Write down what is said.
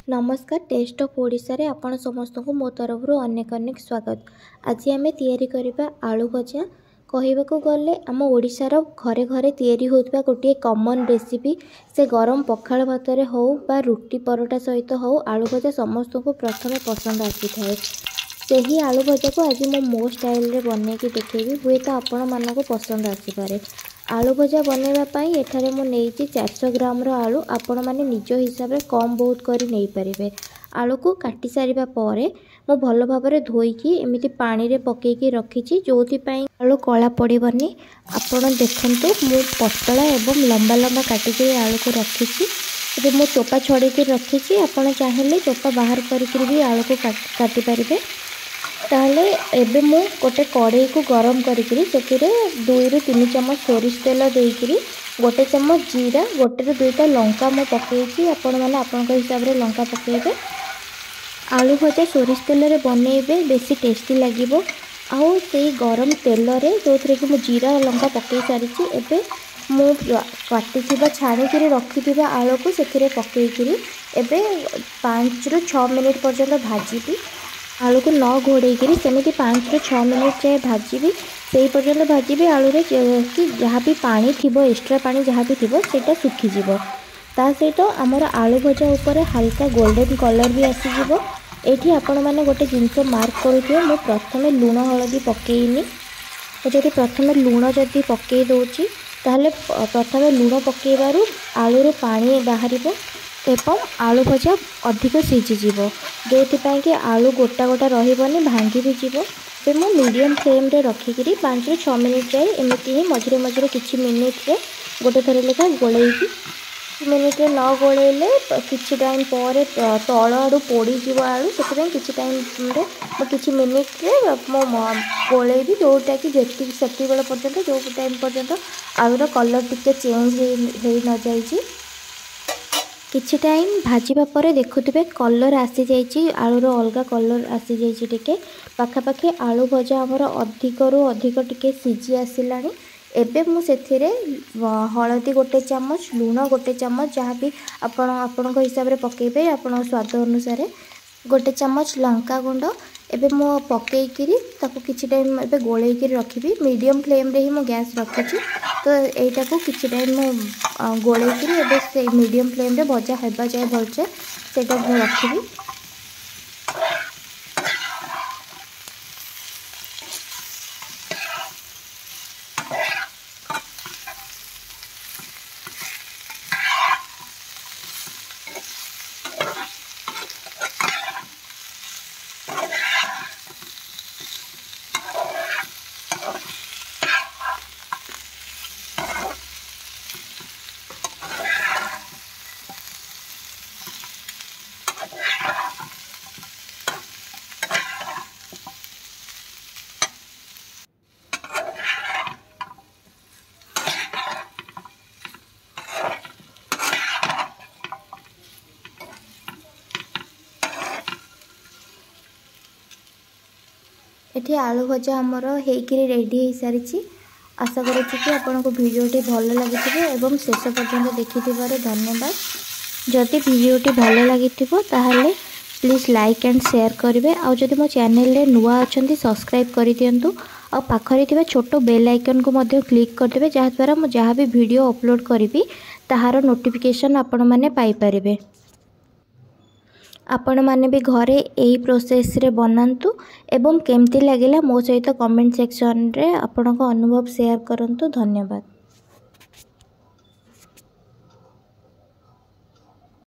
नमस्कार test of Odisha रे आपण समस्त को मो तरफ अनेक अनेक स्वागत। आज आम तैयारी करबा आलू भजा। कहवाक गले आम ओडिशार घरे घरे तैयारी होता गोटे कॉमन रेसिपी। से गरम पखाल भात हो बा रुटी परोटा सहित हो आलू भजा समस्त को प्रथम पसंद आसी थाए। सही आलू भजा को आज मो स्टाइल रे बनैकी देखेबी, हुए तो आपण मानक पसंद आसीपे। आलू भजा बनवाई एठारे मु नेइछि 400 ग्राम आलू। आपण माने निज हिसाब रे कम बहुत करी नहीं पारिबे। आलू को काटी सारिबा परे मु भल भाबरे धोईकी एमिति पानी रे पकेकी रखिछि, जोथि पई आलू कला पड़िबनी। आपण देखंतु मु पतला एवं लंबा लंबा काटिके आलू को रखिछि। एबे मु चोपा छड़ेकी रखिछि। आपण चाहेले चोपा बाहर करिकि भी आलू को काटी पारिबे। ताहले एबे मु गोटे कड़ाई को गरम करिकरी सेतिरे 2 ରୁ 3 चम्मच सोरिष तेल देइकरी गोटे चम्मच जीरा गोटे ରୁ 2टा लंका मु पकेइछि। आपण माने आपनका हिसाब रे लंका पकेइबे। आलू भजा सोरिष तेल रे बनेइबे, बेसी टेस्टी लागिबो। आउ सेई गरम तेल रे जोथरे कि मु जीरा और लंका पकेइ सारिछि। एबे मु काटिथिबा छाणीकरी रखिथिबा आलू को सेतिरे पकेइकरी एबे 5 ରୁ 6 मिनिट पर्यंत भाजीबी। आलू को न घोड़ेकरी सेमिति 5 ରୁ 6 मिनिट जाए भाजीबी। से पर्यंत भाजीबी आलू रे कि जहाँ भी पानी थिबो, एक्स्ट्रा पानी जहाँ भी थिबो सेटा सुखी जिवो। ता सहित आमर आलू भजा ऊपर हल्का गोल्डन कलर भी आसीजिवो। एठी आपण माने गोटे जिनस मार्क करूथिबे, मु प्रथमे लूण हळदी पकेइनी। जदि प्रथमे लूण जदि पकेइ दोछि ताहले प्रथमे लूण पकेइबारु आलू रो पानी बाहरिबो एवं आलू भजा अधिक सीझीजिव, जो कि आलू गोटा गोटा रही भांगी भी जीव। तो मु मीडियम फ्लेम रे रखिकी 5 ରୁ 6 मिनिट जाए एमती ही मझे मझे किसी मिनिट रे गोटे थर लेखा गोलेकी मिनिट रे न गोलेले किसी टाइम पर तल आड़ू पोड़ीज आलू से किसी टाइम रे किसी मिनिट रे मो गोलेबी, जोटा कि से पर्यंत जो टाइम पर्यंत आलूर कलर टिके चेंज हो न जाइए। किछि टाइम भाजीबा परे देखुथिबे कलर आसी जाइछि, आलूर अलगा कलर आसी जाइछि टिके पाखापाखि आलू भजा हमर अधिक रु अधिक टिके सीझी आसिलानी। एबे मु सेथिरे हळदी गोटे चम्मच, लूण गोटे चम्मच जहाँ भी आपणक हिसाब रे पकेइबे आपण स्वाद अनुसार, गोटे चम्मच लंका गुंड एबे मु पकेइकरी ताको किछि टाइम एबे गोलेइकरी रखिबी। मीडियम फ्लेम रे ही मु गैस रखिछि। तो एटा को किछि टाइम मु गोलेइकरी एबे से मीडियम फ्लेम रे भजा हेबा जाय भलसे सेटा मु रखिबी। एठी आलू भजा हमर हेकरी रेडी हो सारी। आशा करुच्ची कि आपको भिडियोटी भल लगी एवं शेष पर्यंत देखिथिबार धन्यवाद। जदि भिडियोटी भल लगी ताहले प्लीज लाइक एंड शेयर करेंगे। आउ जदि मो चैनल रे नुआ अच्छा सब्सक्राइब कर दिंतु। आ पाखरे थिबा छोटो बेल आइकन को मध्य क्लिक करदेवे, जहाँद्वारा मु जहाँ भी वीडियो अपलोड करी ताहार नोटिफिकेशन आपण मैंने पाइपर। आपण माने भी घरे यही प्रोसेस रे बनातु एवं केमती लगिला मो सहित कमेंट सेक्शन रे आपणक अनुभव शेयर करंतु। धन्यवाद।